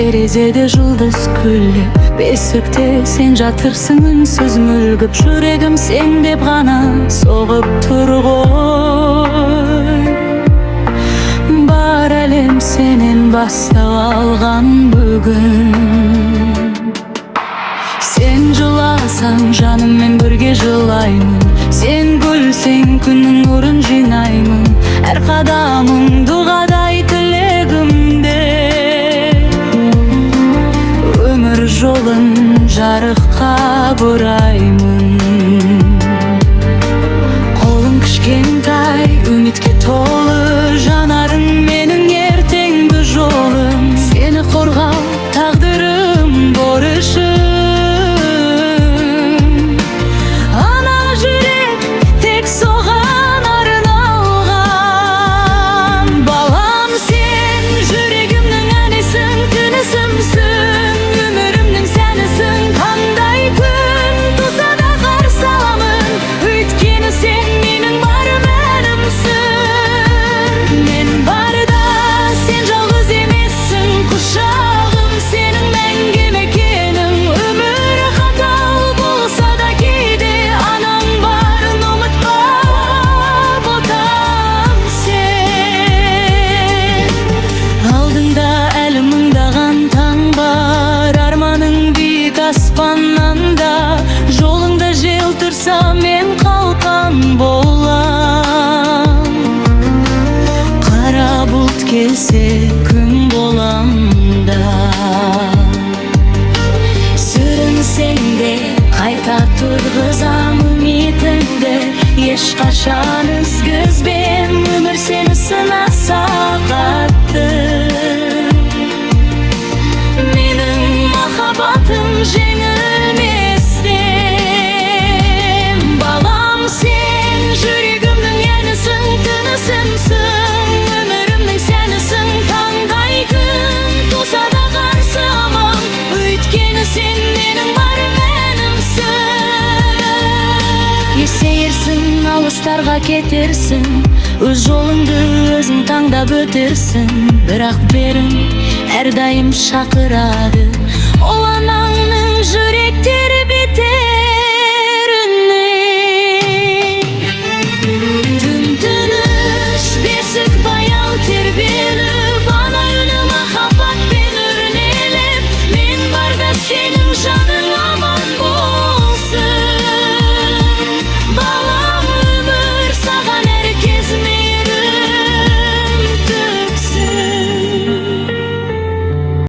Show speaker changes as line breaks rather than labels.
Terezede жұлдыз күліп, бесікте сен жатырсың үнсіз мүлгіп. Жүрегім сен деп ғана соғып тұр ғой. Бар әлем сенен бастау алған бүгін. Сен жыласаң жаныммен бірге жылаймын, сен күлсең күннің нұрын жинаймын. Әр қадамың дұғадай тілегімде, өмір жолын жарыққа бұраймын. Қолың кішкентай, үмітке толы, жанарың менің ертеңгі жолым. Сені қорғау тағдырым борышым. Жолыңда жел тұрса мен қалқан болам. Қара бұлт келсе күн болам да. Сүрінсең де қайта тұрғызам үмітіңді. Ешқашан үзгізбем, өмір сені сынаса қатты. Менің махаббатым жеңілместе. Балам, сен жүрегімнің әнісің, тынысымсың. Өмірімнің сәнісің, таңдай күн туса да қарсы аман. Өйткені сен менің бар мәнімсің. Есейерсің, алыстарға кетерсің, өз жолыңды өзің таңдап өтерсің. Бірақ берім әрдайым шақырады.